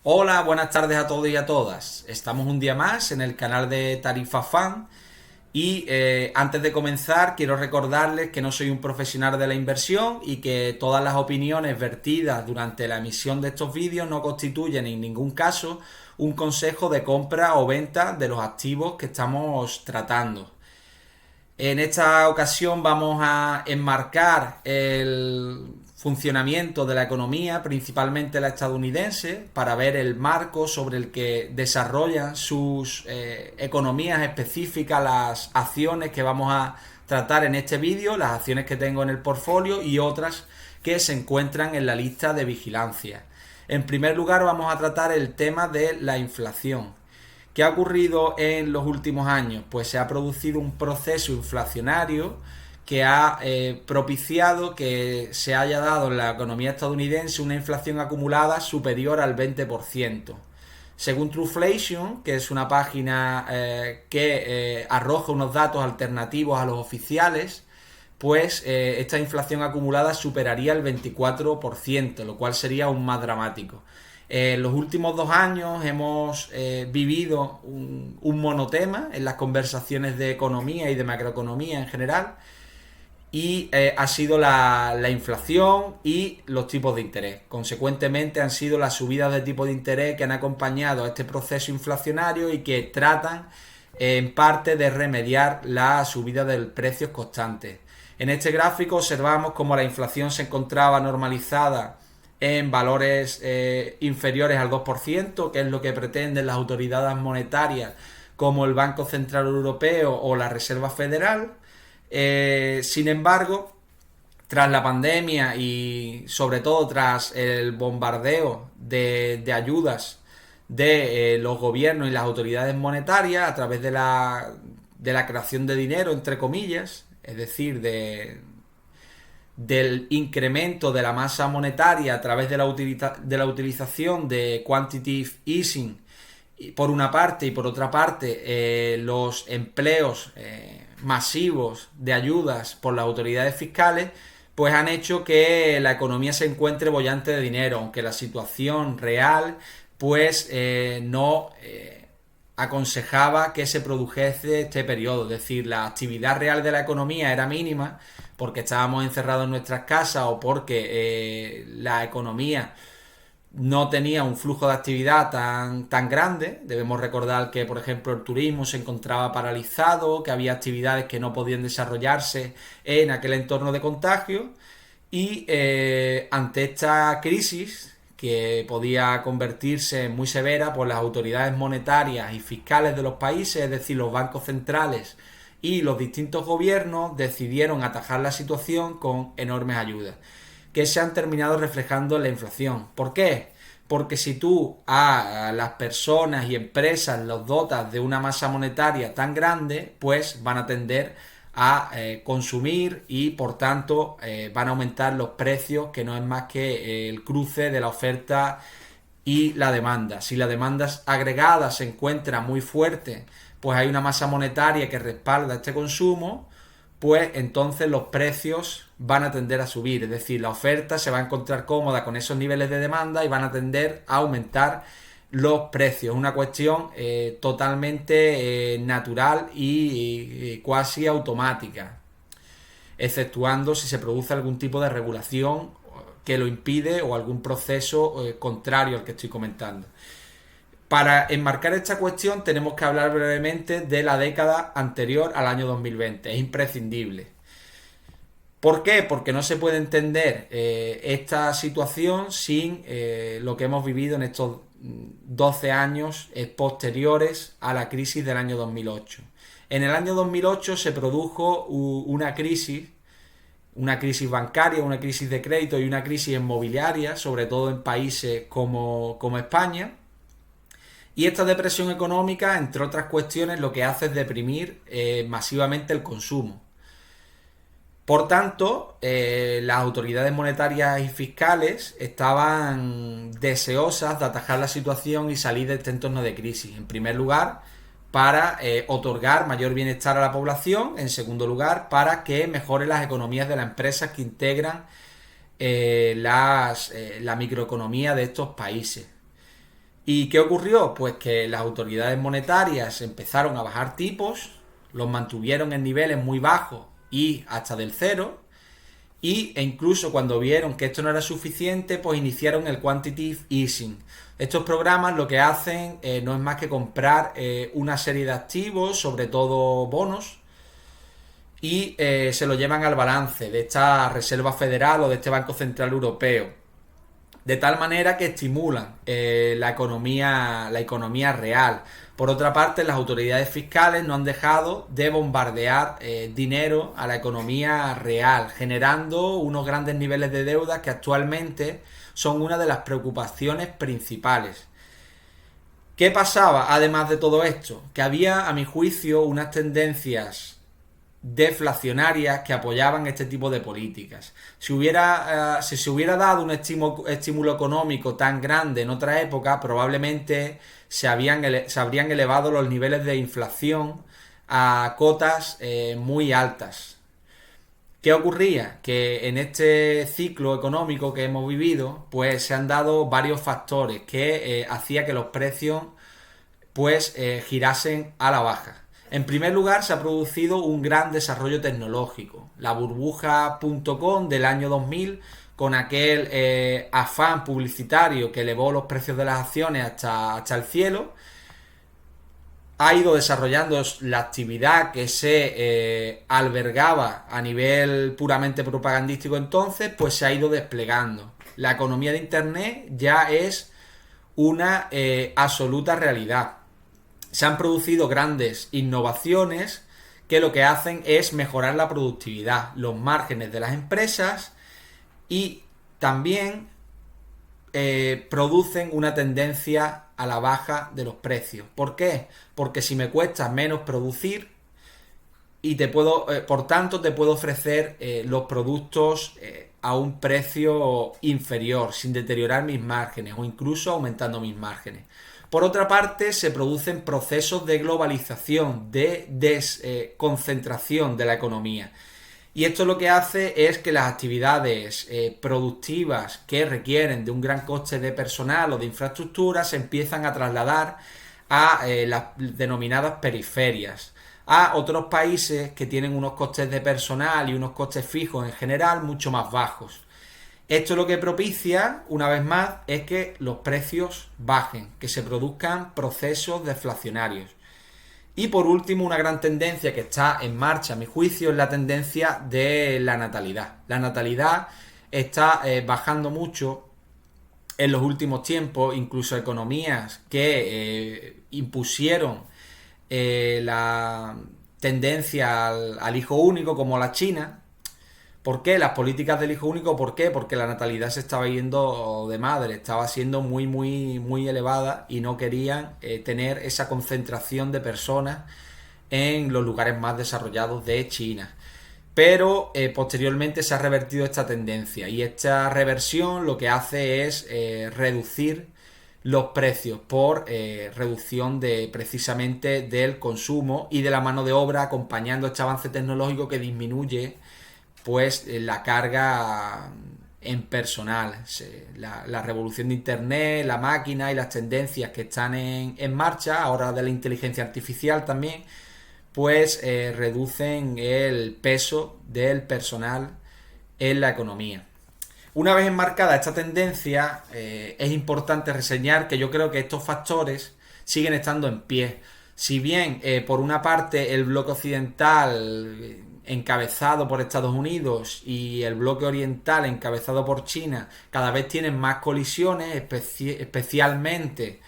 Hola, buenas tardes a todos y a todas. Estamos un día más en el canal de Tarifa Fan y antes de comenzar quiero recordarles que no soy un profesional de la inversión y que todas las opiniones vertidas durante la emisión de estos vídeos no constituyen en ningún caso un consejo de compra o venta de los activos que estamos tratando. En esta ocasión vamos a enmarcar el funcionamiento de la economía, principalmente la estadounidense, para ver el marco sobre el que desarrollan sus economías específicas, las acciones que vamos a tratar en este vídeo, las acciones que tengo en el portfolio y otras que se encuentran en la lista de vigilancia. En primer lugar vamos a tratar el tema de la inflación. ¿Qué ha ocurrido en los últimos años? Pues se ha producido un proceso inflacionario que ha propiciado que se haya dado en la economía estadounidense una inflación acumulada superior al 20%. Según Truflation, que es una página que arroja unos datos alternativos a los oficiales, pues esta inflación acumulada superaría el 24%, lo cual sería aún más dramático. En los últimos 2 años hemos vivido un monotema en las conversaciones de economía y de macroeconomía en general, y ha sido la inflación y los tipos de interés. Consecuentemente han sido las subidas de tipo de interés que han acompañado a este proceso inflacionario y que tratan en parte de remediar la subida de precios constantes. En este gráfico observamos cómo la inflación se encontraba normalizada en valores inferiores al 2%, que es lo que pretenden las autoridades monetarias como el Banco Central Europeo o la Reserva Federal. Sin embargo, tras la pandemia y sobre todo tras el bombardeo de ayudas de los gobiernos y las autoridades monetarias a través de la creación de dinero, entre comillas, es decir, del incremento de la masa monetaria a través de la utilización de quantitative easing por una parte, y por otra parte los empleos masivos de ayudas por las autoridades fiscales, pues han hecho que la economía se encuentre boyante de dinero, aunque la situación real pues no aconsejaba que se produjese este periodo. Es decir, la actividad real de la economía era mínima porque estábamos encerrados en nuestras casas o porque la economía no tenía un flujo de actividad tan grande. Debemos recordar que, por ejemplo, el turismo se encontraba paralizado, que había actividades que no podían desarrollarse en aquel entorno de contagio, y ante esta crisis que podía convertirse en muy severa, por las autoridades monetarias y fiscales de los países, es decir, los bancos centrales y los distintos gobiernos, decidieron atajar la situación con enormes ayudas que se han terminado reflejando en la inflación. ¿Por qué? Porque si tú a las personas y empresas los dotas de una masa monetaria tan grande, pues van a tender a consumir y por tanto van a aumentar los precios, que no es más que el cruce de la oferta y la demanda. Si la demanda agregada se encuentra muy fuerte, pues hay una masa monetaria que respalda este consumo, pues entonces los precios van a tender a subir. Es decir, la oferta se va a encontrar cómoda con esos niveles de demanda y van a tender a aumentar los precios. Una cuestión totalmente natural y cuasi automática, exceptuando si se produce algún tipo de regulación que lo impide o algún proceso contrario al que estoy comentando. Para enmarcar esta cuestión tenemos que hablar brevemente de la década anterior al año 2020. Es imprescindible. ¿Por qué? Porque no se puede entender esta situación sin lo que hemos vivido en estos 12 años posteriores a la crisis del año 2008. En el año 2008 se produjo una crisis bancaria, una crisis de crédito y una crisis inmobiliaria, sobre todo en países como España. Y esta depresión económica, entre otras cuestiones, lo que hace es deprimir masivamente el consumo. Por tanto, las autoridades monetarias y fiscales estaban deseosas de atajar la situación y salir de este entorno de crisis. En primer lugar, para otorgar mayor bienestar a la población. En segundo lugar, para que mejore las economías de las empresas que integran la microeconomía de estos países. ¿Y qué ocurrió? Pues que las autoridades monetarias empezaron a bajar tipos, los mantuvieron en niveles muy bajos y hasta del cero, e incluso cuando vieron que esto no era suficiente, pues iniciaron el quantitative easing. Estos programas lo que hacen no es más que comprar una serie de activos, sobre todo bonos, y se lo llevan al balance de esta Reserva Federal o de este Banco Central Europeo, de tal manera que estimulan la economía real. Por otra parte, las autoridades fiscales no han dejado de bombardear dinero a la economía real, generando unos grandes niveles de deuda que actualmente son una de las preocupaciones principales. ¿Qué pasaba además de todo esto? Que había, a mi juicio, unas tendencias deflacionarias que apoyaban este tipo de políticas. Si se hubiera dado un estímulo económico tan grande en otra época, probablemente se habrían elevado los niveles de inflación a cotas muy altas. ¿Qué ocurría? Que en este ciclo económico que hemos vivido, pues se han dado varios factores que hacía que los precios pues girasen a la baja. En primer lugar, se ha producido un gran desarrollo tecnológico. La burbuja.com del año 2000, con aquel afán publicitario que elevó los precios de las acciones hasta el cielo, ha ido desarrollando la actividad que se albergaba a nivel puramente propagandístico entonces, pues se ha ido desplegando. La economía de Internet ya es una absoluta realidad. Se han producido grandes innovaciones que lo que hacen es mejorar la productividad, los márgenes de las empresas y también producen una tendencia a la baja de los precios. ¿Por qué? Porque si me cuesta menos producir y por tanto te puedo ofrecer los productos a un precio inferior, sin deteriorar mis márgenes o incluso aumentando mis márgenes. Por otra parte, se producen procesos de globalización, de desconcentración de la economía. Y esto lo que hace es que las actividades productivas que requieren de un gran coste de personal o de infraestructura se empiezan a trasladar a las denominadas periferias, a otros países que tienen unos costes de personal y unos costes fijos en general mucho más bajos. Esto lo que propicia, una vez más, es que los precios bajen, que se produzcan procesos deflacionarios. Y por último, una gran tendencia que está en marcha, a mi juicio, es la tendencia de la natalidad. La natalidad está bajando mucho en los últimos tiempos, incluso economías que impusieron la tendencia al hijo único, como la China. ¿Por qué? Las políticas del hijo único, ¿por qué? Porque la natalidad se estaba yendo de madre, estaba siendo muy, muy, muy elevada y no querían tener esa concentración de personas en los lugares más desarrollados de China. Pero posteriormente se ha revertido esta tendencia y esta reversión lo que hace es reducir los precios por reducción de precisamente del consumo y de la mano de obra, acompañando este avance tecnológico que disminuye pues la carga en personal. La revolución de Internet, la máquina y las tendencias que están en marcha, ahora de la inteligencia artificial también, pues reducen el peso del personal en la economía. Una vez enmarcada esta tendencia, es importante reseñar que yo creo que estos factores siguen estando en pie. Si bien, por una parte, el bloque occidental encabezado por Estados Unidos y el bloque oriental encabezado por China cada vez tienen más colisiones, especialmente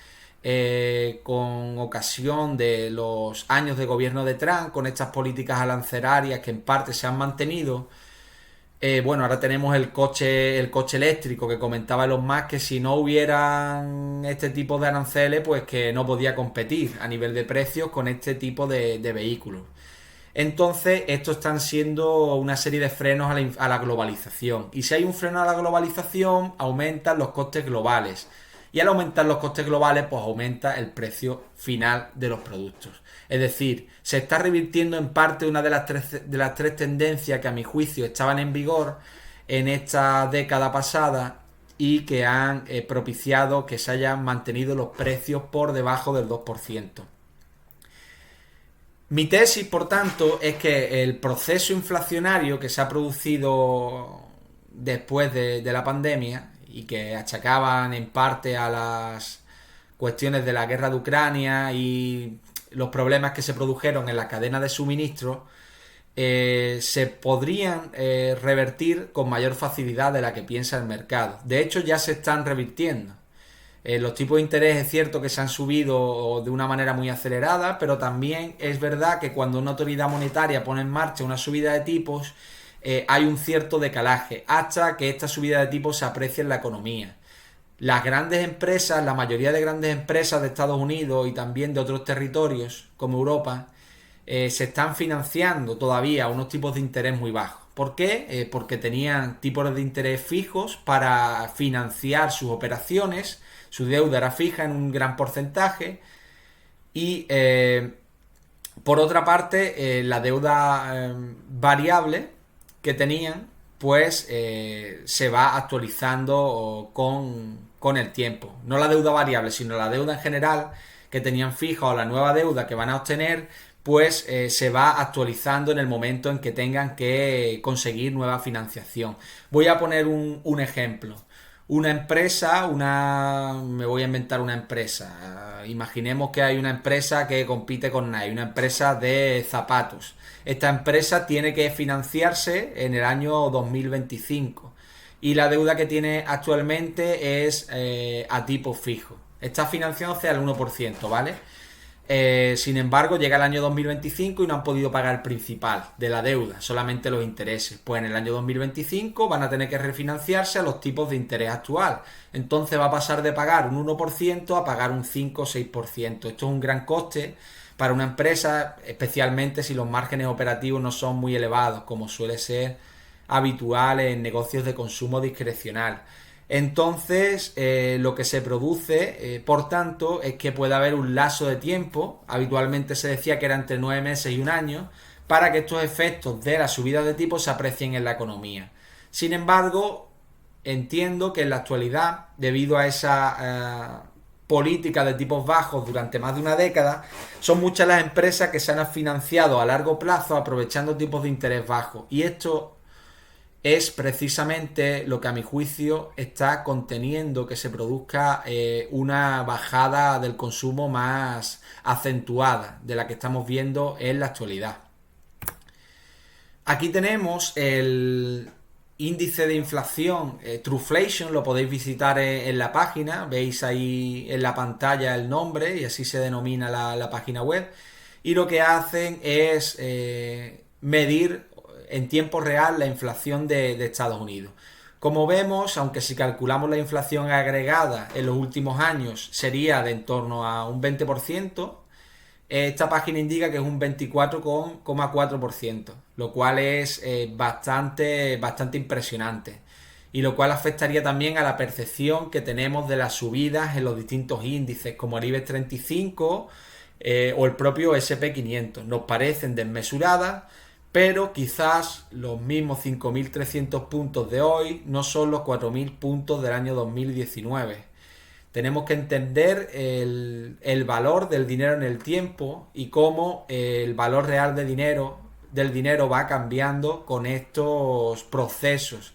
con ocasión de los años de gobierno de Trump, con estas políticas arancelarias que en parte se han mantenido. Bueno, ahora tenemos el coche eléctrico que comentaba Elon Musk, que si no hubieran este tipo de aranceles, pues que no podía competir a nivel de precios con este tipo de vehículos. Entonces, estos están siendo una serie de frenos a la globalización. Y si hay un freno a la globalización, aumentan los costes globales. Y al aumentar los costes globales, pues aumenta el precio final de los productos. Es decir, se está revirtiendo en parte una de las tres tendencias que a mi juicio estaban en vigor en esta década pasada y que han propiciado que se hayan mantenido los precios por debajo del 2%. Mi tesis, por tanto, es que el proceso inflacionario que se ha producido después de la pandemia y que achacaban en parte a las cuestiones de la guerra de Ucrania y los problemas que se produjeron en la cadena de suministro, se podrían revertir con mayor facilidad de la que piensa el mercado. De hecho, ya se están revirtiendo. Los tipos de interés es cierto que se han subido de una manera muy acelerada, pero también es verdad que cuando una autoridad monetaria pone en marcha una subida de tipos, hay un cierto decalaje hasta que esta subida de tipos se aprecie en la economía. Las grandes empresas, la mayoría de grandes empresas de Estados Unidos y también de otros territorios como Europa, se están financiando todavía a unos tipos de interés muy bajos. ¿Por qué? Porque tenían tipos de interés fijos para financiar sus operaciones, su deuda era fija en un gran porcentaje y por otra parte la deuda variable que tenían pues se va actualizando con el tiempo. No la deuda variable, sino la deuda en general que tenían fija o la nueva deuda que van a obtener, pues se va actualizando en el momento en que tengan que conseguir nueva financiación. Voy a poner un ejemplo. Una empresa, me voy a inventar una empresa. Imaginemos que hay una empresa que compite con Nike, una empresa de zapatos. Esta empresa tiene que financiarse en el año 2025 y la deuda que tiene actualmente es a tipo fijo. Está financiándose al 1%, ¿vale? Sin embargo, llega el año 2025 y no han podido pagar el principal de la deuda, solamente los intereses. Pues en el año 2025 van a tener que refinanciarse a los tipos de interés actual. Entonces va a pasar de pagar un 1% a pagar un 5 o 6%. Esto es un gran coste para una empresa, especialmente si los márgenes operativos no son muy elevados, como suele ser habitual en negocios de consumo discrecional. Entonces, lo que se produce, por tanto, es que puede haber un lapso de tiempo, habitualmente se decía que era entre 9 meses y un año, para que estos efectos de la subida de tipos se aprecien en la economía. Sin embargo, entiendo que en la actualidad, debido a esa política de tipos bajos durante más de una década, son muchas las empresas que se han financiado a largo plazo aprovechando tipos de interés bajos. Y esto es precisamente lo que a mi juicio está conteniendo que se produzca una bajada del consumo más acentuada de la que estamos viendo en la actualidad. Aquí tenemos el índice de inflación Truflation, lo podéis visitar en la página, veis ahí en la pantalla el nombre y así se denomina la página web, y lo que hacen es medir en tiempo real la inflación de Estados Unidos. Como vemos, aunque si calculamos la inflación agregada en los últimos años sería de en torno a un 20%, esta página indica que es un 24,4%, lo cual es bastante impresionante y lo cual afectaría también a la percepción que tenemos de las subidas en los distintos índices como el IBEX 35 o el propio S&P 500. Nos parecen desmesuradas, pero quizás los mismos 5.300 puntos de hoy no son los 4.000 puntos del año 2019. Tenemos que entender el valor del dinero en el tiempo y cómo el valor real del dinero va cambiando con estos procesos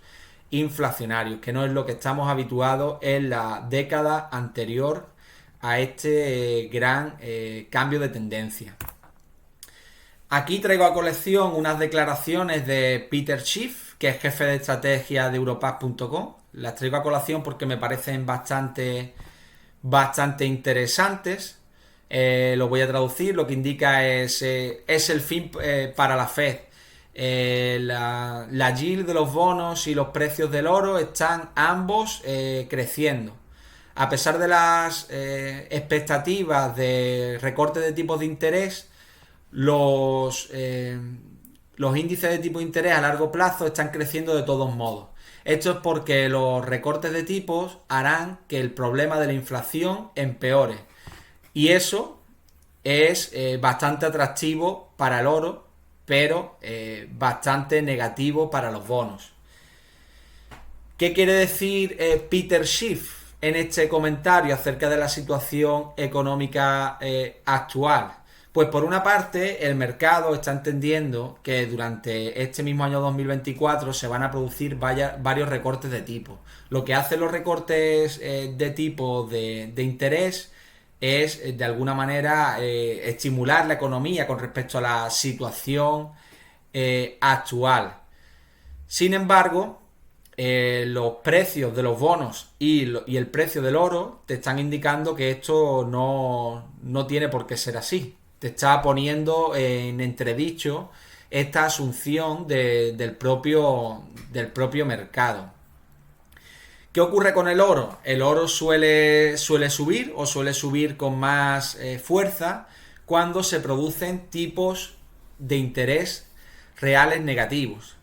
inflacionarios, que no es lo que estamos habituados en la década anterior a este gran cambio de tendencia. Aquí traigo a colección unas declaraciones de Peter Schiff, que es jefe de estrategia de Europac.com. Las traigo a colación porque me parecen bastante interesantes. Lo voy a traducir. Lo que indica es el fin para la Fed. La yield de los bonos y los precios del oro están ambos creciendo. A pesar de las expectativas de recorte de tipos de interés, los índices de tipo de interés a largo plazo están creciendo de todos modos. Esto es porque los recortes de tipos harán que el problema de la inflación empeore. Y eso es bastante atractivo para el oro, pero bastante negativo para los bonos. ¿Qué quiere decir Peter Schiff en este comentario acerca de la situación económica actual? Pues por una parte, el mercado está entendiendo que durante este mismo año 2024 se van a producir varios recortes de tipo. Lo que hacen los recortes de tipo de interés es, de alguna manera, estimular la economía con respecto a la situación actual. Sin embargo, los precios de los bonos y el precio del oro te están indicando que esto no tiene por qué ser así. Te está poniendo en entredicho esta asunción del propio mercado. ¿Qué ocurre con el oro? El oro suele subir o suele subir con más fuerza cuando se producen tipos de interés reales negativos.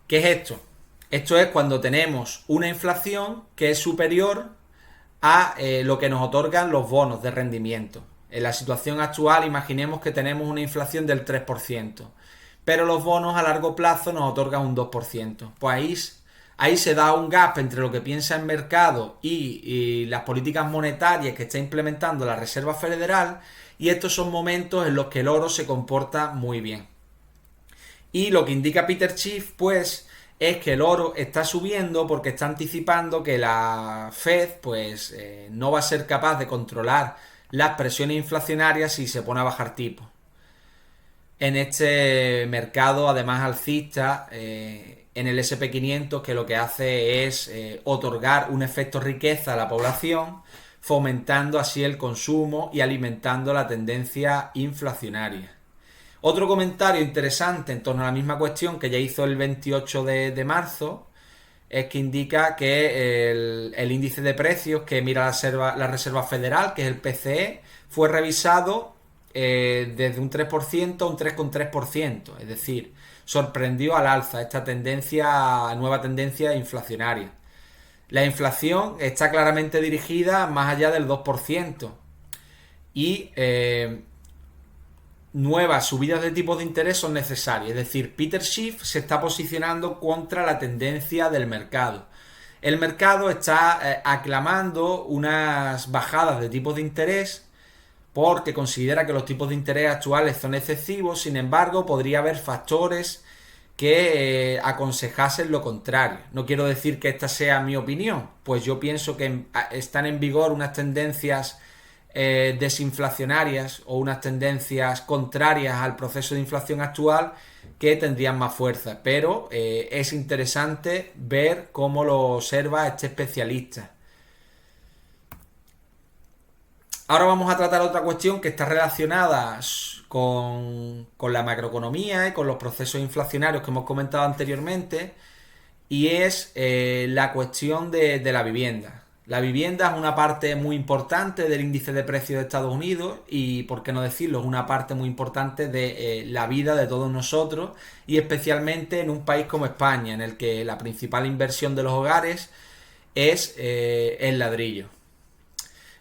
¿Qué es esto? Esto es cuando tenemos una inflación que es superior a lo que nos otorgan los bonos de rendimiento. En la situación actual, imaginemos que tenemos una inflación del 3%, pero los bonos a largo plazo nos otorgan un 2%. Pues ahí se da un gap entre lo que piensa el mercado y las políticas monetarias que está implementando la Reserva Federal, y estos son momentos en los que el oro se comporta muy bien. Y lo que indica Peter Schiff, pues, es que el oro está subiendo porque está anticipando que la Fed, pues, no va a ser capaz de controlar las presiones inflacionarias si se pone a bajar tipos. En este mercado, además alcista, en el SP500, que lo que hace es otorgar un efecto riqueza a la población, fomentando así el consumo y alimentando la tendencia inflacionaria. Otro comentario interesante en torno a la misma cuestión que ya hizo el 28 de marzo es que indica que el índice de precios que mira la Reserva Federal, que es el PCE, fue revisado desde un 3% a un 3,3%. Es decir, sorprendió al alza esta nueva tendencia inflacionaria. La inflación está claramente dirigida más allá del 2%. Y nuevas subidas de tipos de interés son necesarias. Es decir, Peter Schiff se está posicionando contra la tendencia del mercado. El mercado está aclamando unas bajadas de tipos de interés porque considera que los tipos de interés actuales son excesivos. Sin embargo, podría haber factores que aconsejasen lo contrario. No quiero decir que esta sea mi opinión, pues yo pienso que están en vigor unas tendencias desinflacionarias o unas tendencias contrarias al proceso de inflación actual que tendrían más fuerza, pero es interesante ver cómo lo observa este especialista. Ahora vamos a tratar otra cuestión que está relacionada con la macroeconomía y con los procesos inflacionarios que hemos comentado anteriormente, y es la cuestión de la vivienda. La vivienda es una parte muy importante del índice de precios de Estados Unidos y, por qué no decirlo, es una parte muy importante de la vida de todos nosotros, y especialmente en un país como España, en el que la principal inversión de los hogares es el ladrillo.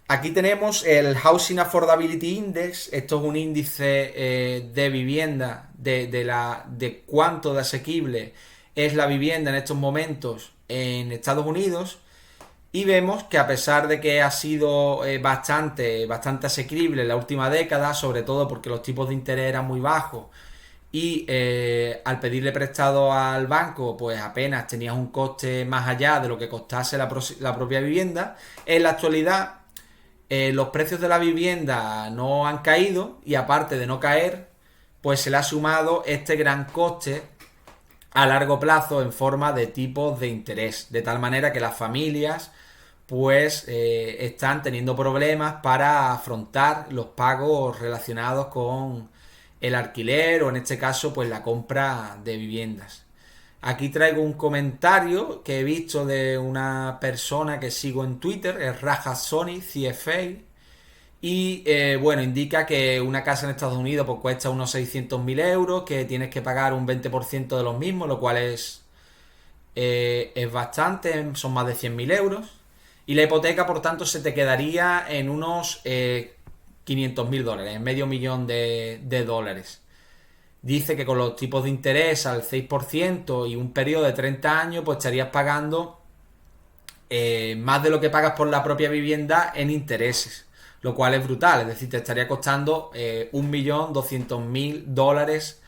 Aquí tenemos el Housing Affordability Index. Esto es un índice de vivienda, de cuánto de asequible es la vivienda en estos momentos en Estados Unidos. Y vemos que, a pesar de que ha sido bastante asequible en la última década, sobre todo porque los tipos de interés eran muy bajos y al pedirle prestado al banco, pues apenas tenías un coste más allá de lo que costase la propia vivienda, en la actualidad los precios de la vivienda no han caído, y aparte de no caer, pues se le ha sumado este gran coste a largo plazo en forma de tipos de interés, de tal manera que las familias pues están teniendo problemas para afrontar los pagos relacionados con el alquiler o, en este caso, pues la compra de viviendas. Aquí traigo un comentario que he visto de una persona que sigo en Twitter, es Raja Sony CFA, y bueno, indica que una casa en Estados Unidos pues cuesta unos 600.000 euros, que tienes que pagar un 20% de los mismos, lo cual es bastante, son más de 100.000 euros, y la hipoteca, por tanto, se te quedaría en unos 500.000 dólares, en medio millón de dólares. dice que con los tipos de interés al 6% y un periodo de 30 años, pues estarías pagando más de lo que pagas por la propia vivienda en intereses, lo cual es brutal. Es decir, te estaría costando 1.200.000 dólares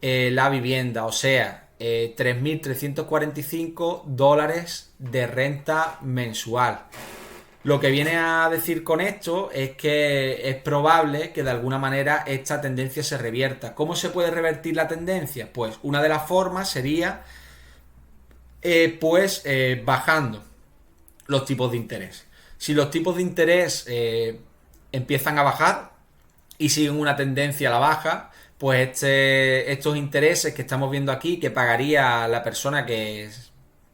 la vivienda, o sea, 3.345 dólares de renta mensual. Lo que viene a decir con esto es que es probable que de alguna manera esta tendencia se revierta. ¿Cómo se puede revertir la tendencia? Pues una de las formas sería bajando los tipos de interés. Si los tipos de interés empiezan a bajar y siguen una tendencia a la baja, pues estos intereses que estamos viendo aquí, que pagaría la persona que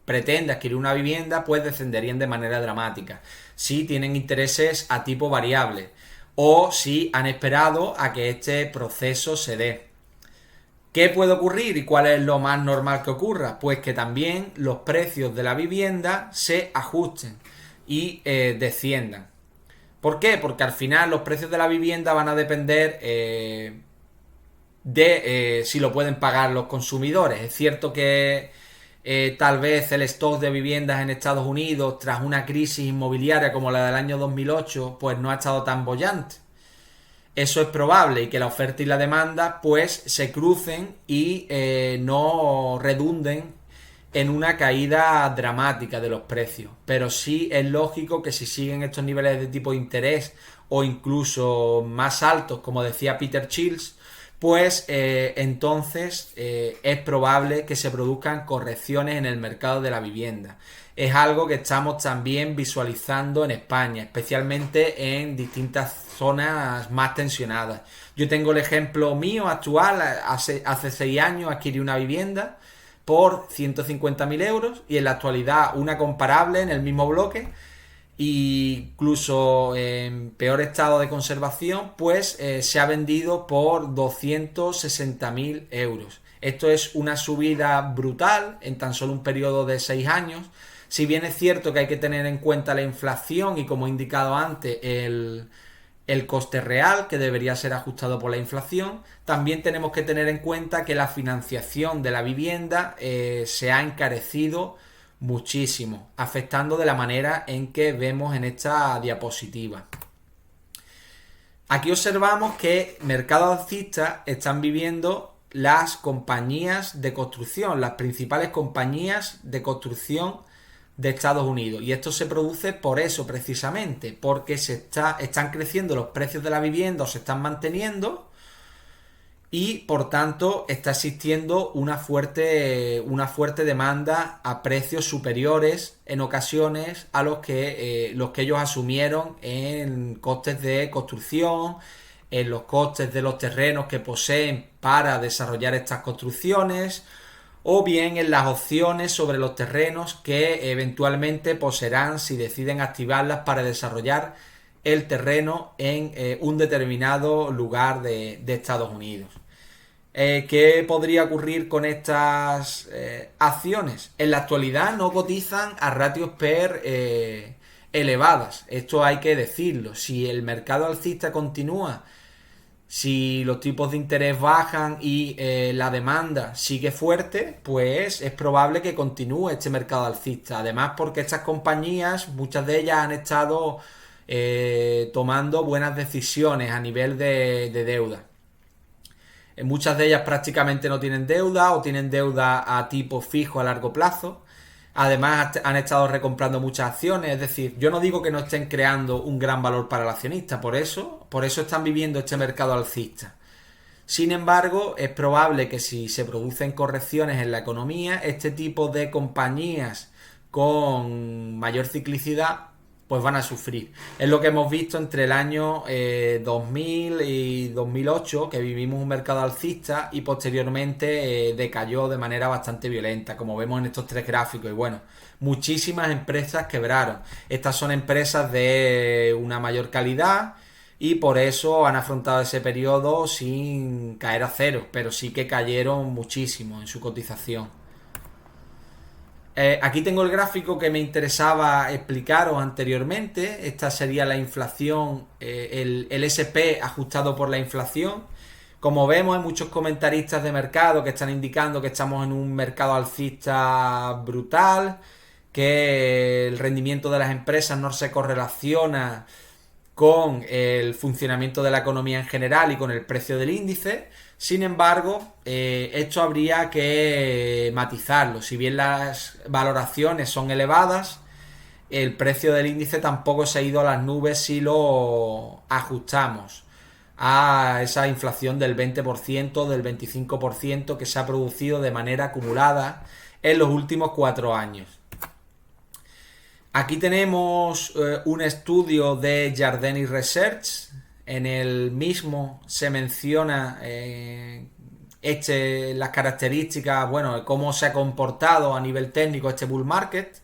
pretende adquirir una vivienda, pues descenderían de manera dramática. Si tienen intereses a tipo variable o si han esperado a que este proceso se dé. ¿Qué puede ocurrir y cuál es lo más normal que ocurra? Pues que también los precios de la vivienda se ajusten y desciendan. ¿Por qué? Porque al final los precios de la vivienda van a depender de si lo pueden pagar los consumidores. Es cierto que tal vez el stock de viviendas en Estados Unidos, tras una crisis inmobiliaria como la del año 2008, pues no ha estado tan boyante. Eso es probable, y que la oferta y la demanda pues se crucen y no redunden en una caída dramática de los precios. Pero sí es lógico que si siguen estos niveles de tipo de interés o incluso más altos, como decía Peter Childs, pues entonces es probable que se produzcan correcciones en el mercado de la vivienda. Es algo que estamos también visualizando en España, especialmente en distintas zonas más tensionadas. Yo tengo el ejemplo mío actual. Hace 6 años adquirí una vivienda por 150.000 euros y en la actualidad una comparable en el mismo bloque, incluso en peor estado de conservación, pues se ha vendido por 260.000 euros. Esto es una subida brutal en tan solo un periodo de 6 años. Si bien es cierto que hay que tener en cuenta la inflación y, como he indicado antes, el coste real, que debería ser ajustado por la inflación, también tenemos que tener en cuenta que la financiación de la vivienda se ha encarecido muchísimo, afectando de la manera en que vemos en esta diapositiva. Aquí observamos que mercado alcista están viviendo las compañías de construcción, las principales compañías de construcción de Estados Unidos, y esto se produce por eso precisamente, porque están creciendo los precios de la vivienda o se están manteniendo, y por tanto está existiendo una fuerte demanda a precios superiores en ocasiones a los que ellos asumieron en costes de construcción, en los costes de los terrenos que poseen para desarrollar estas construcciones, o bien en las opciones sobre los terrenos que eventualmente poseerán si deciden activarlas para desarrollar el terreno en un determinado lugar de Estados Unidos. ¿Qué podría ocurrir con estas acciones? En la actualidad no cotizan a ratios PER elevadas. Esto hay que decirlo. Si el mercado alcista continúa, si los tipos de interés bajan y la demanda sigue fuerte, pues es probable que continúe este mercado alcista. Además, porque estas compañías, muchas de ellas han estado tomando buenas decisiones a nivel de deuda. Muchas de ellas prácticamente no tienen deuda o tienen deuda a tipo fijo a largo plazo. Además han estado recomprando muchas acciones, es decir, yo no digo que no estén creando un gran valor para el accionista, por eso están viviendo este mercado alcista. Sin embargo, es probable que si se producen correcciones en la economía, este tipo de compañías con mayor ciclicidad pues van a sufrir. Es lo que hemos visto entre el año 2000 y 2008, que vivimos un mercado alcista y posteriormente decayó de manera bastante violenta, como vemos en estos 3 gráficos. Y bueno, muchísimas empresas quebraron. Estas son empresas de una mayor calidad y por eso han afrontado ese periodo sin caer a cero, pero sí que cayeron muchísimo en su cotización. Aquí tengo el gráfico que me interesaba explicaros anteriormente. Esta sería la inflación, el SP ajustado por la inflación. Como vemos, hay muchos comentaristas de mercado que están indicando que estamos en un mercado alcista brutal, que el rendimiento de las empresas no se correlaciona con el funcionamiento de la economía en general y con el precio del índice. Sin embargo, esto habría que matizarlo. Si bien las valoraciones son elevadas, el precio del índice tampoco se ha ido a las nubes si lo ajustamos a esa inflación del 20%, del 25% que se ha producido de manera acumulada en los últimos 4 años. Aquí tenemos un estudio de Jardine Research. En el mismo se menciona las características, bueno, cómo se ha comportado a nivel técnico este bull market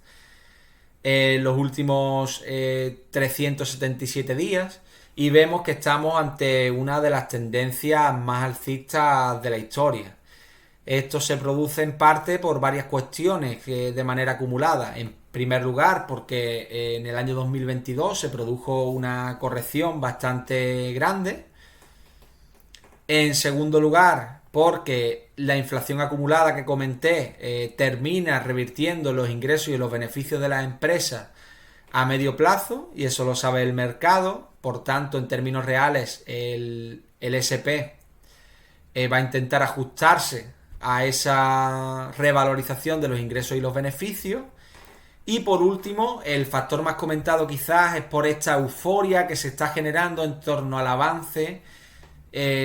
en los últimos 377 días, y vemos que estamos ante una de las tendencias más alcistas de la historia. Esto se produce en parte por varias cuestiones de manera acumulada. En primer lugar, porque en el año 2022 se produjo una corrección bastante grande. En segundo lugar, porque la inflación acumulada que comenté termina revirtiendo los ingresos y los beneficios de las empresas a medio plazo, y eso lo sabe el mercado. Por tanto, en términos reales, el SP va a intentar ajustarse a esa revalorización de los ingresos y los beneficios. Y por último, el factor más comentado quizás es por esta euforia que se está generando en torno al avance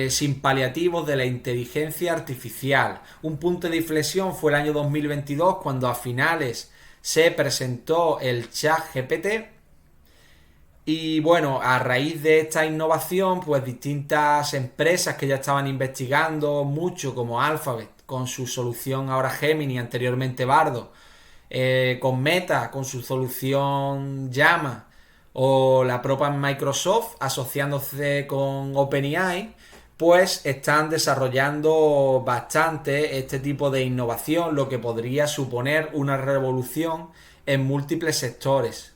sin paliativos de la inteligencia artificial. Un punto de inflexión fue el año 2022, cuando a finales se presentó el ChatGPT. Y bueno, a raíz de esta innovación, pues distintas empresas que ya estaban investigando mucho, como Alphabet con su solución ahora Gemini, anteriormente Bardo, con Meta con su solución Llama, o la propia Microsoft asociándose con OpenAI, pues están desarrollando bastante este tipo de innovación, lo que podría suponer una revolución en múltiples sectores.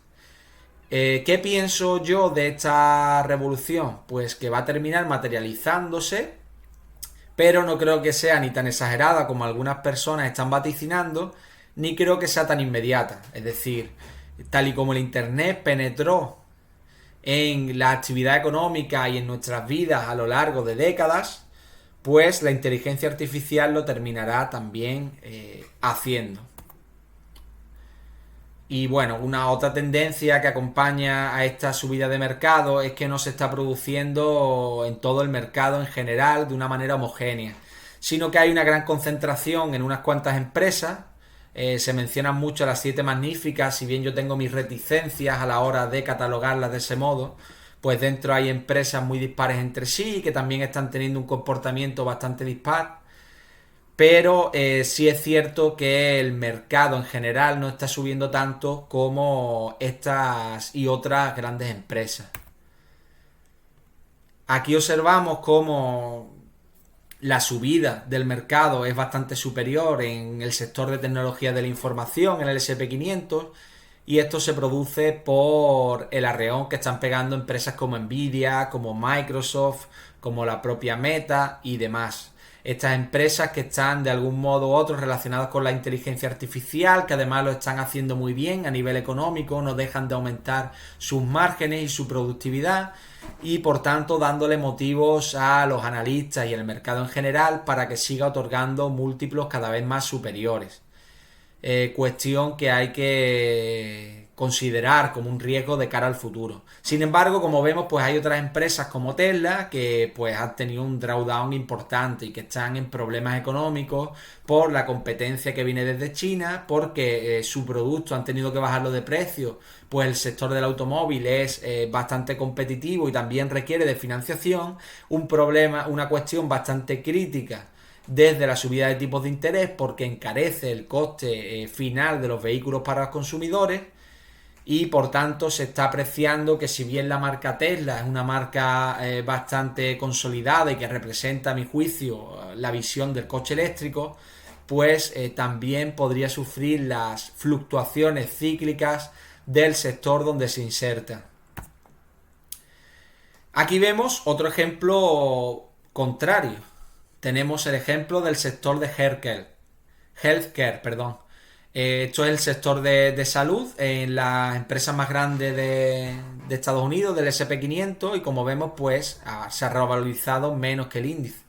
¿Qué pienso yo de esta revolución? Pues que va a terminar materializándose, pero no creo que sea ni tan exagerada como algunas personas están vaticinando, ni creo que sea tan inmediata. Es decir, tal y como el Internet penetró en la actividad económica y en nuestras vidas a lo largo de décadas, pues la inteligencia artificial lo terminará también haciendo. Y bueno, una otra tendencia que acompaña a esta subida de mercado es que no se está produciendo en todo el mercado en general de una manera homogénea, sino que hay una gran concentración en unas cuantas empresas. Se mencionan mucho las 7 magníficas, si bien yo tengo mis reticencias a la hora de catalogarlas de ese modo, pues dentro hay empresas muy dispares entre sí, que también están teniendo un comportamiento bastante dispar. Pero sí es cierto que el mercado en general no está subiendo tanto como estas y otras grandes empresas. Aquí observamos cómo la subida del mercado es bastante superior en el sector de tecnología de la información, en el SP500, y esto se produce por el arreón que están pegando empresas como Nvidia, como Microsoft, como la propia Meta y demás. Estas empresas que están de algún modo u otro relacionadas con la inteligencia artificial, que además lo están haciendo muy bien a nivel económico, no dejan de aumentar sus márgenes y su productividad, y por tanto dándole motivos a los analistas y el mercado en general para que siga otorgando múltiplos cada vez más superiores. Cuestión que hay que considerar como un riesgo de cara al futuro. Sin embargo, como vemos, pues hay otras empresas como Tesla que pues han tenido un drawdown importante y que están en problemas económicos por la competencia que viene desde China, porque su producto han tenido que bajarlo de precio, pues el sector del automóvil es bastante competitivo y también requiere de financiación. Un problema, una cuestión bastante crítica desde la subida de tipos de interés, porque encarece el coste final de los vehículos para los consumidores, y por tanto se está apreciando que, si bien la marca Tesla es una marca bastante consolidada y que representa, a mi juicio, la visión del coche eléctrico, pues también podría sufrir las fluctuaciones cíclicas del sector donde se inserta. Aquí vemos otro ejemplo contrario, tenemos el ejemplo del sector de healthcare, perdón. Esto es el sector de salud en las empresas más grandes de Estados Unidos, del S&P 500, y como vemos, pues se ha revalorizado menos que el índice.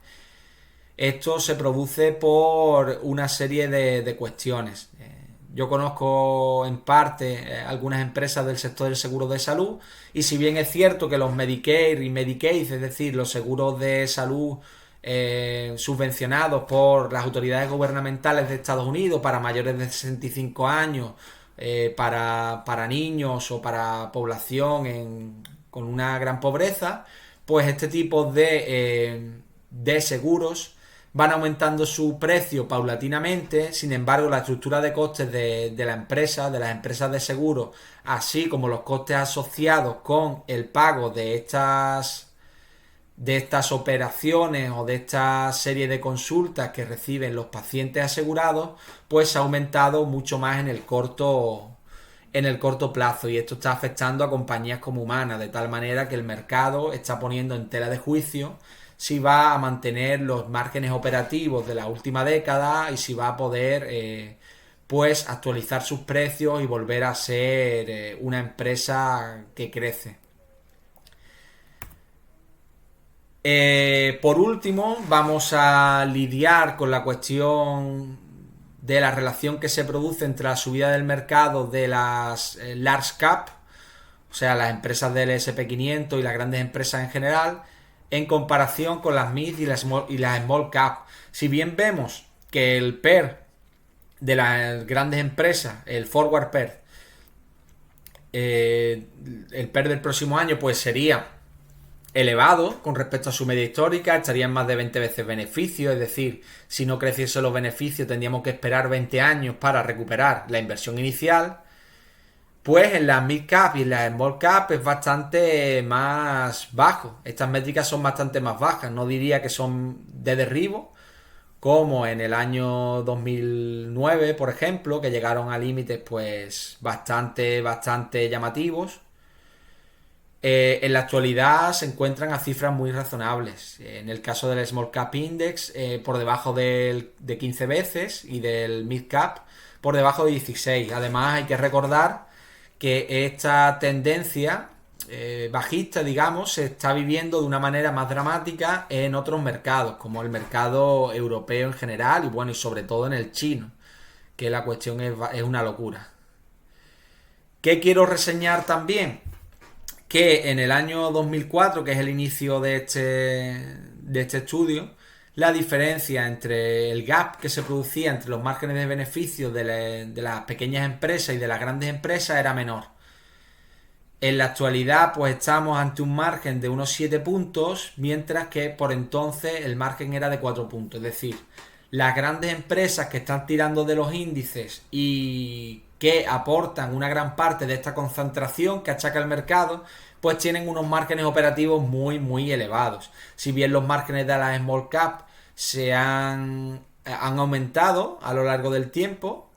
Esto se produce por una serie de cuestiones. Yo conozco en parte algunas empresas del sector del seguro de salud, y si bien es cierto que los Medicare y Medicaid, es decir, los seguros de salud subvencionados por las autoridades gubernamentales de Estados Unidos para mayores de 65 años, para niños o para población con una gran pobreza, pues este tipo de seguros van aumentando su precio paulatinamente. Sin embargo, la estructura de costes de la empresa, de las empresas de seguro, así como los costes asociados con el pago de estas operaciones o de esta serie de consultas que reciben los pacientes asegurados, pues ha aumentado mucho más en el corto plazo, y esto está afectando a compañías como Humana, de tal manera que el mercado está poniendo en tela de juicio si va a mantener los márgenes operativos de la última década y si va a poder pues actualizar sus precios y volver a ser una empresa que crece. Por último, vamos a lidiar con la cuestión de la relación que se produce entre la subida del mercado de las large cap, o sea, las empresas del S&P 500 y las grandes empresas en general, en comparación con las mid y las small cap. Si bien vemos que el PER de las grandes empresas, el forward PER, el PER del próximo año, pues sería elevado con respecto a su media histórica, estarían más de 20 veces beneficio, es decir, si no creciesen los beneficios tendríamos que esperar 20 años para recuperar la inversión inicial. Pues en las mid cap y en las small cap es bastante más bajo. Estas métricas son bastante más bajas. No diría que son de derribo, como en el año 2009, por ejemplo, que llegaron a límites pues bastante llamativos. En la actualidad se encuentran a cifras muy razonables. En el caso del Small Cap Index, por debajo de 15 veces, y del Mid Cap por debajo de 16. Además, hay que recordar que esta tendencia bajista, digamos, se está viviendo de una manera más dramática en otros mercados, como el mercado europeo en general y bueno, y sobre todo en el chino, que la cuestión es una locura. ¿Qué quiero reseñar también? Que en el año 2004, que es el inicio de este estudio, la diferencia entre el gap que se producía entre los márgenes de beneficio de las pequeñas empresas y de las grandes empresas era menor. En la actualidad, pues estamos ante un margen de unos 7 puntos, mientras que por entonces el margen era de 4 puntos. Es decir, las grandes empresas que están tirando de los índices y que aportan una gran parte de esta concentración que achaca el mercado, pues tienen unos márgenes operativos muy elevados. Si bien los márgenes de las small cap se han aumentado a lo largo del tiempo,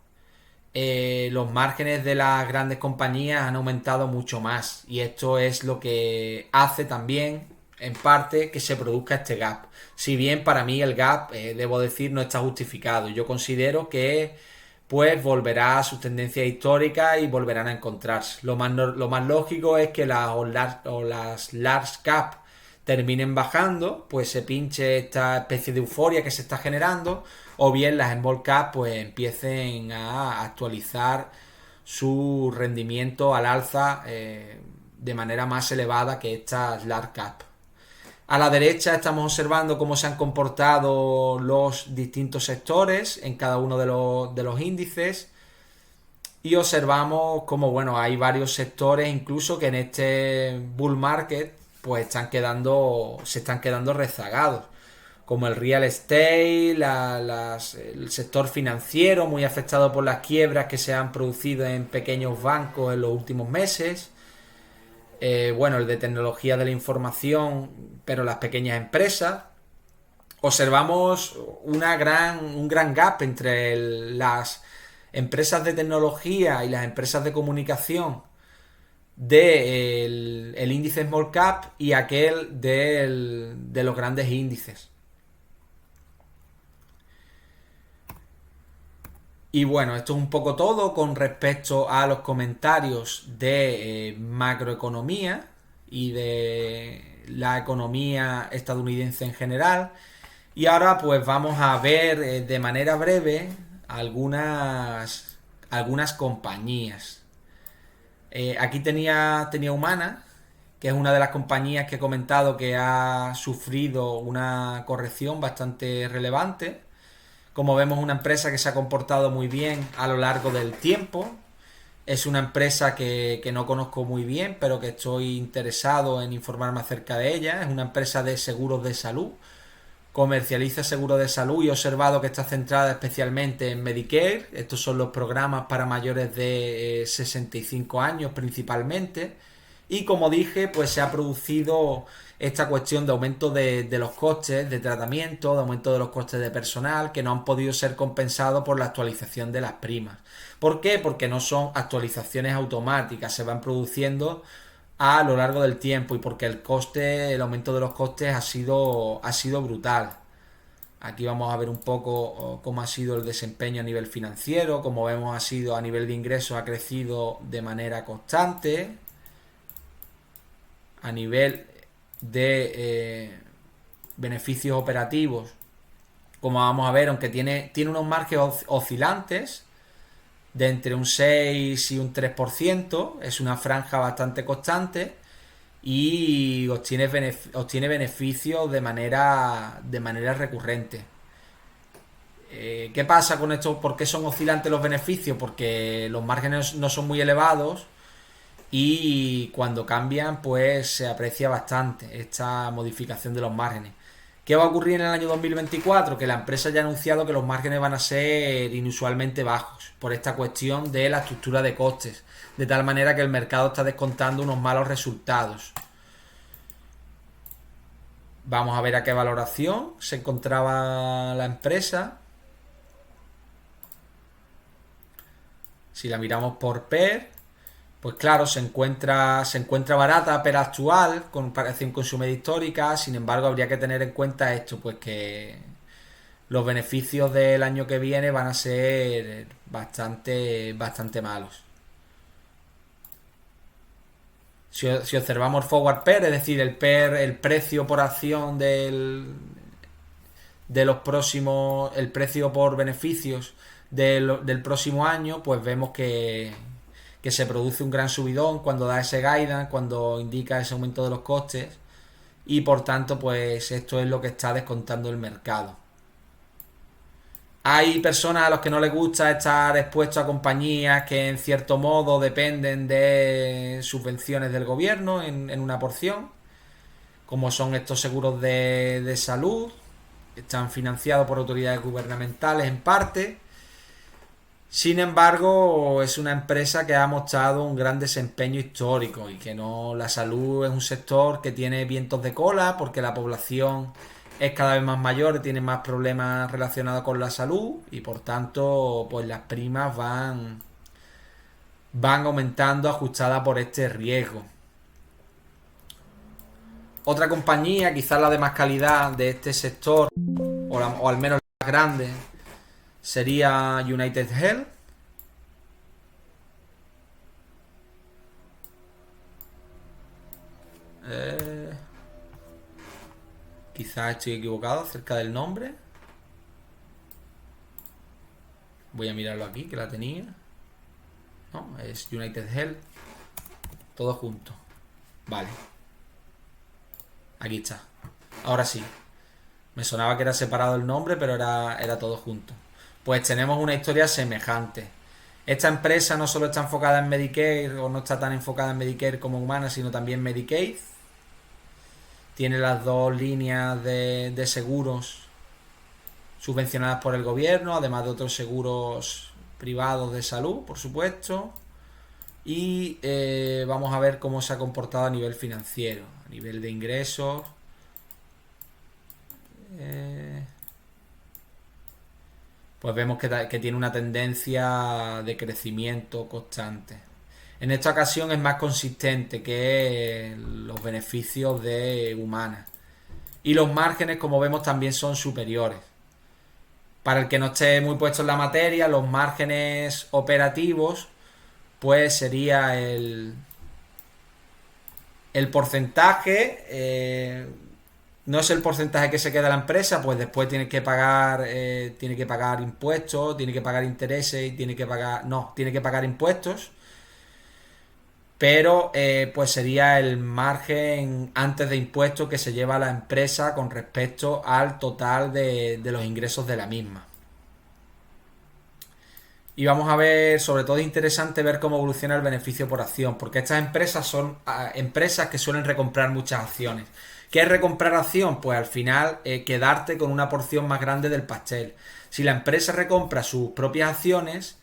los márgenes de las grandes compañías han aumentado mucho más, y esto es lo que hace también en parte que se produzca este gap. Si bien para mí el gap, debo decir, no está justificado. Yo considero que pues volverá a sus tendencias históricas y volverán a encontrarse. Lo más lógico es que las large cap terminen bajando, pues se pinche esta especie de euforia que se está generando, o bien las small cap pues empiecen a actualizar su rendimiento al alza de manera más elevada que estas large cap. A la derecha estamos observando cómo se han comportado los distintos sectores en cada uno de los índices, y observamos cómo, bueno, hay varios sectores incluso que en este bull market pues se están quedando rezagados, como el real estate, el sector financiero, muy afectado por las quiebras que se han producido en pequeños bancos en los últimos meses. Bueno, el de tecnología de la información, pero las pequeñas empresas. Observamos un gran gap entre las empresas de tecnología y las empresas de comunicación de el índice Small Cap y aquel de los grandes índices. Y bueno, esto es un poco todo con respecto a los comentarios de macroeconomía y de la economía estadounidense en general. Y ahora pues vamos a ver de manera breve algunas compañías. Aquí tenía Humana, que es una de las compañías que he comentado que ha sufrido una corrección bastante relevante. Como vemos, una empresa que se ha comportado muy bien a lo largo del tiempo. Es una empresa que no conozco muy bien, pero que estoy interesado en informarme acerca de ella. Es una empresa de seguros de salud. Comercializa seguros de salud y he observado que está centrada especialmente en Medicare. Estos son los programas para mayores de 65 años principalmente. Y como dije, pues se ha producido esta cuestión de aumento de los costes de tratamiento, de aumento de los costes de personal, que no han podido ser compensados por la actualización de las primas. ¿Por qué? Porque no son actualizaciones automáticas, se van produciendo a lo largo del tiempo y porque el aumento de los costes ha sido brutal. Aquí vamos a ver un poco cómo ha sido el desempeño a nivel financiero. Como vemos, ha sido a nivel de ingresos, ha crecido de manera constante. A nivel de beneficios operativos, como vamos a ver, aunque tiene unos márgenes oscilantes de entre un 6 y un 3%, es una franja bastante constante y obtiene beneficios de manera recurrente. ¿Qué pasa con esto? ¿Por qué son oscilantes los beneficios? Porque los márgenes no son muy elevados y cuando cambian pues se aprecia bastante esta modificación de los márgenes. ¿Qué va a ocurrir en el año 2024? Que la empresa ya ha anunciado que los márgenes van a ser inusualmente bajos por esta cuestión de la estructura de costes, de tal manera que el mercado está descontando unos malos resultados. Vamos a ver a qué valoración se encontraba la empresa. Si la miramos por PER, pues claro, se encuentra barata pero actual, con comparación con su media histórica. Sin embargo, habría que tener en cuenta esto, pues que los beneficios del año que viene van a ser bastante malos. Si observamos el forward PER, es decir, el precio por acción de los próximos, el precio por beneficios del próximo año, pues vemos que se produce un gran subidón cuando da ese guidance, cuando indica ese aumento de los costes y por tanto pues esto es lo que está descontando el mercado. Hay personas a los que no les gusta estar expuestos a compañías que en cierto modo dependen de subvenciones del gobierno en una porción, como son estos seguros de salud, que están financiados por autoridades gubernamentales en parte. Sin embargo, es una empresa que ha mostrado un gran desempeño histórico y que no, la salud es un sector que tiene vientos de cola porque la población es cada vez más mayor y tiene más problemas relacionados con la salud y por tanto, pues las primas van aumentando ajustadas por este riesgo. Otra compañía, quizás la de más calidad de este sector, o al menos la más grande, sería United Health. Eh, Quizás estoy equivocado acerca del nombre. Voy a mirarlo aquí, que la tenía. No, es United Health. Todo junto. Vale. Aquí está. Ahora sí. Me sonaba que era separado el nombre, pero era todo junto. Pues tenemos una historia semejante. Esta empresa no solo está enfocada en Medicare, o no está tan enfocada en Medicare como Humana, sino también Medicaid. Tiene las dos líneas de seguros subvencionadas por el gobierno, además de otros seguros privados de salud, por supuesto. Y vamos a ver cómo se ha comportado a nivel financiero, a nivel de ingresos. Pues vemos que tiene una tendencia de crecimiento constante. En esta ocasión es más consistente que los beneficios de Humana. Y los márgenes, como vemos, también son superiores. Para el que no esté muy puesto en la materia, los márgenes operativos, pues sería el porcentaje, no es el porcentaje que se queda la empresa, pues después tiene que pagar impuestos, tiene que pagar intereses y tiene que pagar impuestos, pero pues sería el margen antes de impuestos que se lleva la empresa con respecto al total de los ingresos de la misma. Y vamos a ver, sobre todo es interesante ver cómo evoluciona el beneficio por acción, porque estas empresas son empresas que suelen recomprar muchas acciones. ¿Qué es recomprar acción? Pues al final quedarte con una porción más grande del pastel. Si la empresa recompra sus propias acciones,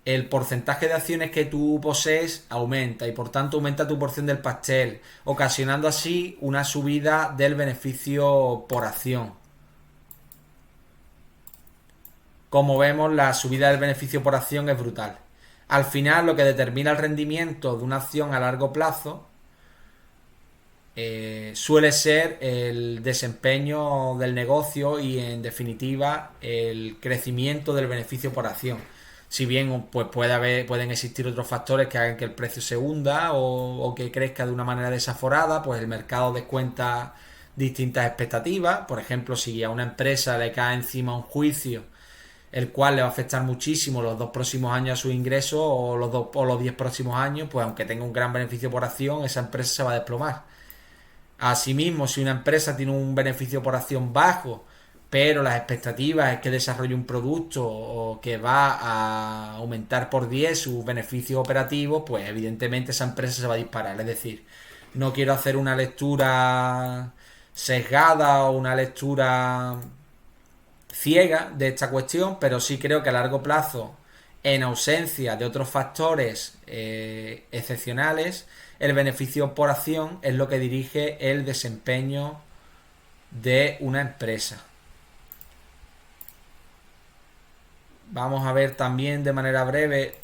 el porcentaje de acciones que tú posees aumenta y por tanto aumenta tu porción del pastel, ocasionando así una subida del beneficio por acción. Como vemos, la subida del beneficio por acción es brutal. Al final, lo que determina el rendimiento de una acción a largo plazo suele ser el desempeño del negocio y, en definitiva, el crecimiento del beneficio por acción. Si bien pues pueden existir otros factores que hagan que el precio se hunda o que crezca de una manera desaforada, pues el mercado descuenta distintas expectativas. Por ejemplo, si a una empresa le cae encima un juicio el cual le va a afectar muchísimo los 2 próximos años a su ingreso o los 10 próximos años, pues aunque tenga un gran beneficio por acción, esa empresa se va a desplomar. Asimismo, si una empresa tiene un beneficio por acción bajo, pero las expectativas es que desarrolle un producto o que va a aumentar por 10 sus beneficios operativos, pues evidentemente esa empresa se va a disparar. Es decir, no quiero hacer una lectura sesgada o una lectura ciega de esta cuestión, pero sí creo que a largo plazo, en ausencia de otros factores excepcionales, el beneficio por acción es lo que dirige el desempeño de una empresa. Vamos a ver también de manera breve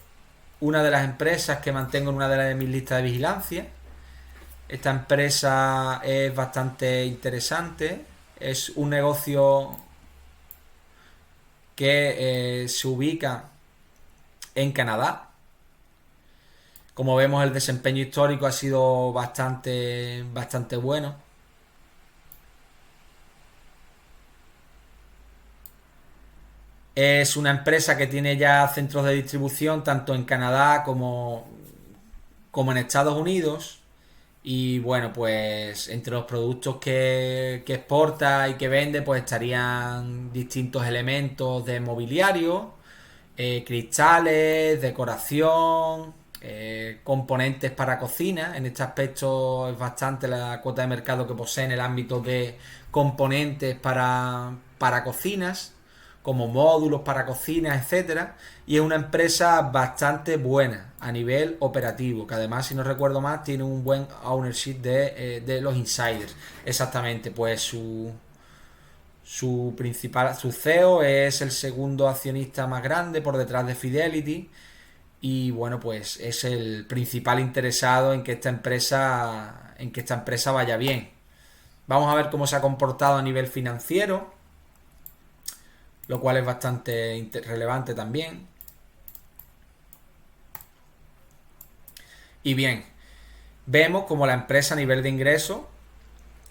una de las empresas que mantengo en una de mis listas de vigilancia. Esta empresa es bastante interesante. Es un negocio que se ubica en Canadá. Como vemos, el desempeño histórico ha sido bastante bueno. Es una empresa que tiene ya centros de distribución tanto en Canadá como en Estados Unidos. Y bueno, pues entre los productos que exporta y que vende, pues estarían distintos elementos de mobiliario, cristales, decoración, componentes para cocina. En este aspecto es bastante la cuota de mercado que posee en el ámbito de componentes para cocinas, como módulos para cocinas, etcétera, y es una empresa bastante buena a nivel operativo, que además, si no recuerdo mal, tiene un buen ownership de los insiders. Exactamente, pues su CEO es el segundo accionista más grande por detrás de Fidelity y bueno, pues es el principal interesado en que esta empresa vaya bien. Vamos a ver cómo se ha comportado a nivel financiero, lo cual es bastante relevante también. Y bien, vemos como la empresa a nivel de ingresos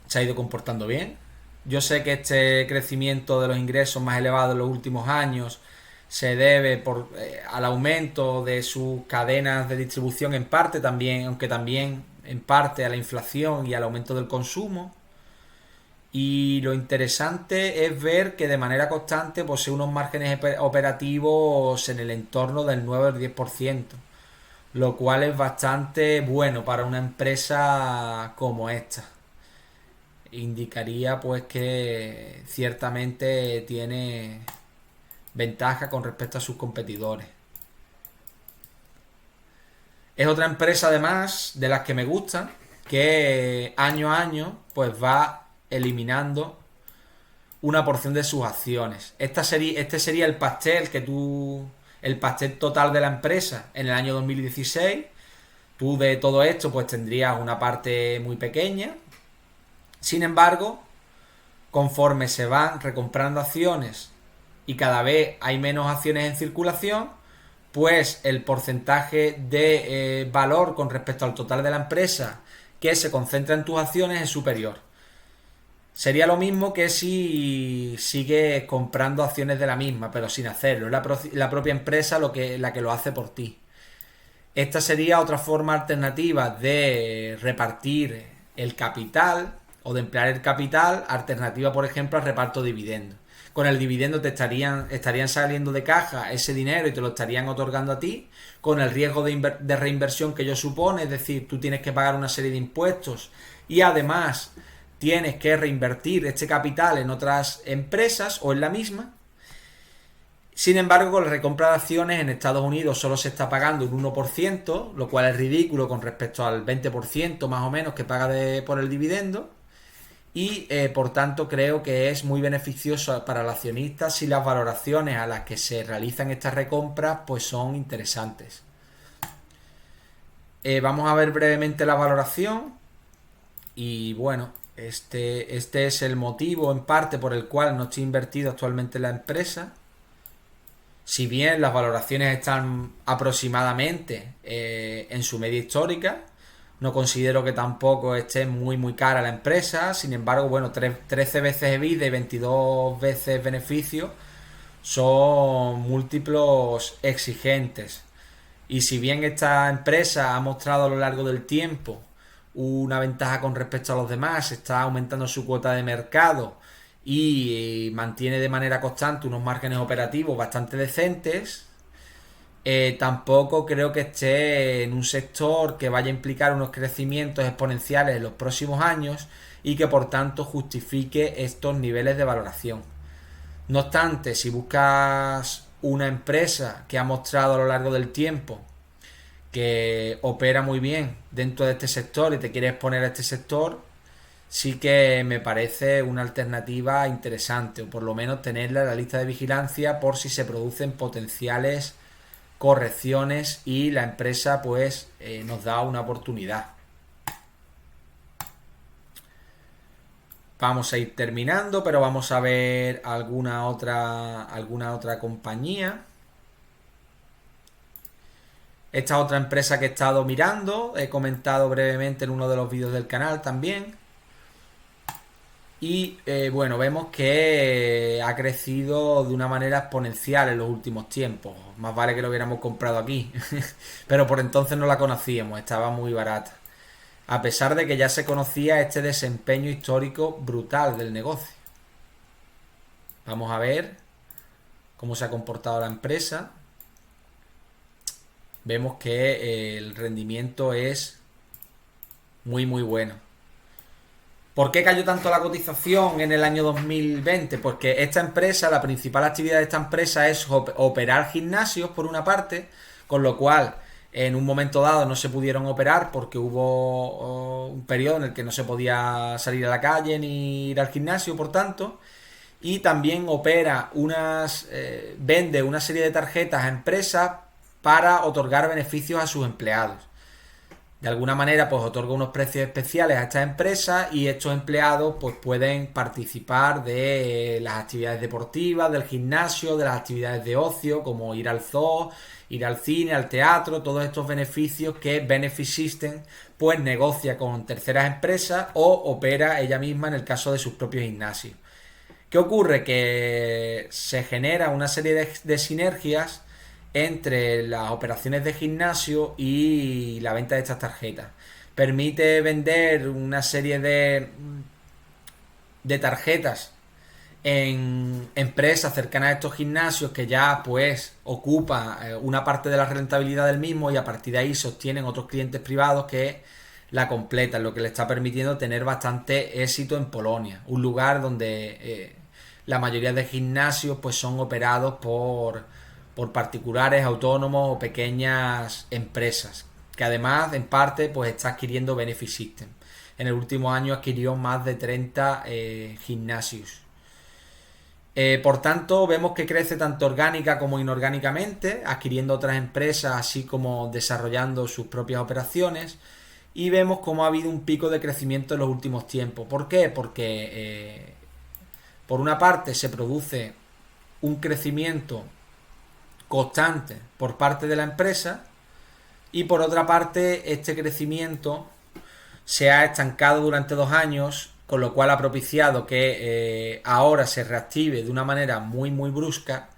se ha ido comportando bien. Yo sé que este crecimiento de los ingresos más elevado en los últimos años se debe al aumento de sus cadenas de distribución en parte también, aunque también en parte a la inflación y al aumento del consumo. Y lo interesante es ver que de manera constante posee unos márgenes operativos en el entorno del 9 al 10%, lo cual es bastante bueno para una empresa como esta. Indicaría pues que ciertamente tiene ventaja con respecto a sus competidores. Es otra empresa además de las que me gustan, que año a año pues va eliminando una porción de sus acciones. Este sería el pastel el pastel total de la empresa en el año 2016. Tú de todo esto pues tendrías una parte muy pequeña. Sin embargo, conforme se van recomprando acciones y cada vez hay menos acciones en circulación, pues el porcentaje de valor con respecto al total de la empresa que se concentra en tus acciones es superior. Sería lo mismo que si sigues comprando acciones de la misma, pero sin hacerlo. Es la propia empresa la que lo hace por ti. Esta sería otra forma alternativa de repartir el capital o de emplear el capital, alternativa por ejemplo al reparto de dividendos. Con el dividendo estarían saliendo de caja ese dinero y te lo estarían otorgando a ti, con el riesgo de reinversión que ello supone, es decir, tú tienes que pagar una serie de impuestos y además tienes que reinvertir este capital en otras empresas o en la misma. Sin embargo, con la recompra de acciones en Estados Unidos solo se está pagando un 1%, lo cual es ridículo con respecto al 20% más o menos que paga por el dividendo. Y por tanto creo que es muy beneficioso para el accionista si las valoraciones a las que se realizan estas recompras pues son interesantes. Vamos a ver brevemente la valoración. Y bueno, este es el motivo en parte por el cual no estoy invertido actualmente en la empresa. Si bien las valoraciones están aproximadamente en su media histórica, no considero que tampoco esté muy cara la empresa. Sin embargo, bueno, 13 veces EBITDA y 22 veces beneficio son múltiplos exigentes. Y si bien esta empresa ha mostrado a lo largo del tiempo una ventaja con respecto a los demás, está aumentando su cuota de mercado y mantiene de manera constante unos márgenes operativos bastante decentes, tampoco creo que esté en un sector que vaya a implicar unos crecimientos exponenciales en los próximos años y que por tanto justifique estos niveles de valoración. No obstante, si buscas una empresa que ha mostrado a lo largo del tiempo que opera muy bien dentro de este sector y te quieres exponer a este sector, sí que me parece una alternativa interesante, o por lo menos tenerla en la lista de vigilancia por si se producen potenciales correcciones y la empresa pues nos da una oportunidad. Vamos a ir terminando, pero vamos a ver alguna otra compañía. Esta otra empresa que he estado mirando, he comentado brevemente en uno de los vídeos del canal también. Y bueno, vemos que ha crecido de una manera exponencial en los últimos tiempos. Más vale que lo hubiéramos comprado aquí. Pero por entonces no la conocíamos, estaba muy barata. A pesar de que ya se conocía este desempeño histórico brutal del negocio. Vamos a ver cómo se ha comportado la empresa. Vemos que el rendimiento es muy bueno. ¿Por qué cayó tanto la cotización en el año 2020? Porque esta empresa, la principal actividad de esta empresa es operar gimnasios por una parte, con lo cual en un momento dado no se pudieron operar porque hubo un periodo en el que no se podía salir a la calle ni ir al gimnasio, por tanto, y también vende una serie de tarjetas a empresas para otorgar beneficios a sus empleados. De alguna manera pues otorga unos precios especiales a estas empresas y estos empleados pues pueden participar de las actividades deportivas, del gimnasio, de las actividades de ocio como ir al zoo, ir al cine, al teatro, todos estos beneficios que Benefit System pues negocia con terceras empresas o opera ella misma en el caso de sus propios gimnasios. ¿Qué ocurre? Que se genera una serie de sinergias entre las operaciones de gimnasio y la venta de estas tarjetas. Permite vender una serie de tarjetas en empresas cercanas a estos gimnasios que ya pues ocupa una parte de la rentabilidad del mismo y a partir de ahí sostienen otros clientes privados que la completan, lo que le está permitiendo tener bastante éxito en Polonia, un lugar donde la mayoría de gimnasios pues son operados por particulares, autónomos o pequeñas empresas, que además en parte pues está adquiriendo Benefit System. En el último año adquirió más de 30 gimnasios. Por tanto, vemos que crece tanto orgánica como inorgánicamente, adquiriendo otras empresas, así como desarrollando sus propias operaciones. Y vemos cómo ha habido un pico de crecimiento en los últimos tiempos. ¿Por qué? Porque por una parte se produce un crecimiento constante por parte de la empresa y por otra parte este crecimiento se ha estancado durante 2 años, con lo cual ha propiciado que ahora se reactive de una manera muy brusca,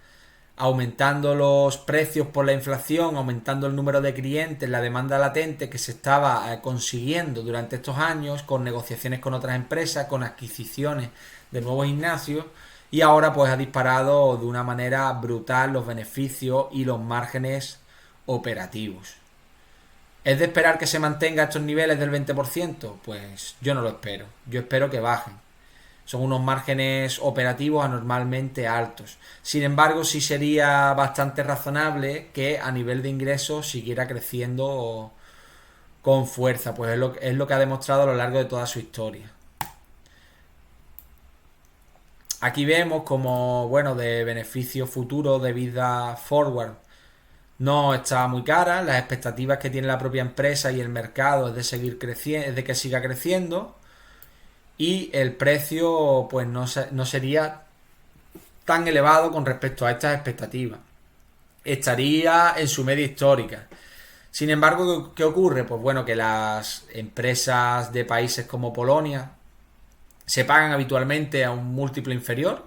aumentando los precios por la inflación, aumentando el número de clientes, la demanda latente que se estaba consiguiendo durante estos años con negociaciones con otras empresas, con adquisiciones de nuevos gimnasios, y ahora pues ha disparado de una manera brutal los beneficios y los márgenes operativos. ¿Es de esperar que se mantenga estos niveles del 20%? Pues yo no lo espero. Yo espero que bajen. Son unos márgenes operativos anormalmente altos. Sin embargo, sí sería bastante razonable que a nivel de ingresos siguiera creciendo con fuerza, pues es lo que ha demostrado a lo largo de toda su historia. Aquí vemos como, bueno, de beneficio futuro de vida forward no está muy cara. Las expectativas que tiene la propia empresa y el mercado es de seguir creciendo, es de que siga creciendo, y el precio pues no sería tan elevado con respecto a estas expectativas. Estaría en su media histórica. Sin embargo, ¿qué ocurre? Pues bueno, que las empresas de países como Polonia se pagan habitualmente a un múltiplo inferior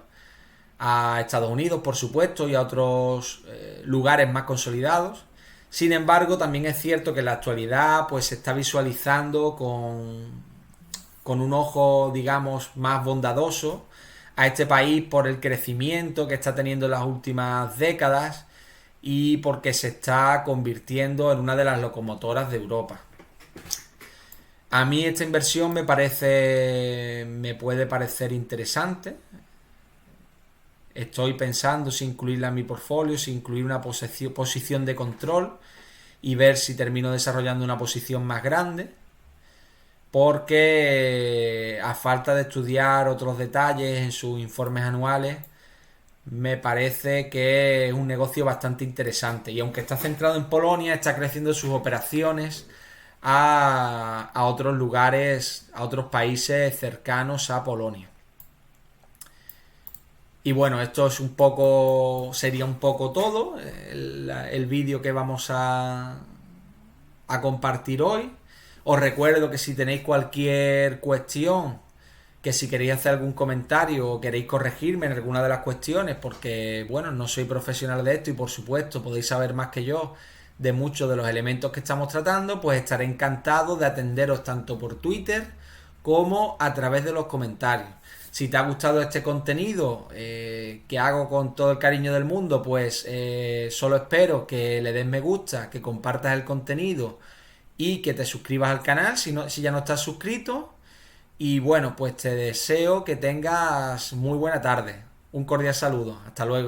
a Estados Unidos, por supuesto, y a otros lugares más consolidados. Sin embargo, también es cierto que en la actualidad pues se está visualizando con un ojo, digamos, más bondadoso a este país por el crecimiento que está teniendo en las últimas décadas y porque se está convirtiendo en una de las locomotoras de Europa. A mí esta inversión me puede parecer interesante. Estoy pensando si incluirla en mi portfolio, si incluir una posición de control y ver si termino desarrollando una posición más grande, porque a falta de estudiar otros detalles en sus informes anuales, me parece que es un negocio bastante interesante. Y aunque está centrado en Polonia, está creciendo sus operaciones a otros lugares, a otros países cercanos a Polonia. Y bueno, esto es sería un poco todo el vídeo que vamos a compartir hoy. Os recuerdo que si tenéis cualquier cuestión, que si queréis hacer algún comentario o queréis corregirme en alguna de las cuestiones, porque bueno, no soy profesional de esto y por supuesto podéis saber más que yo de muchos de los elementos que estamos tratando, pues estaré encantado de atenderos tanto por Twitter como a través de los comentarios. Si te ha gustado este contenido que hago con todo el cariño del mundo, pues solo espero que le des me gusta, que compartas el contenido y que te suscribas al canal si ya no estás suscrito. Y bueno, pues te deseo que tengas muy buena tarde. Un cordial saludo. Hasta luego.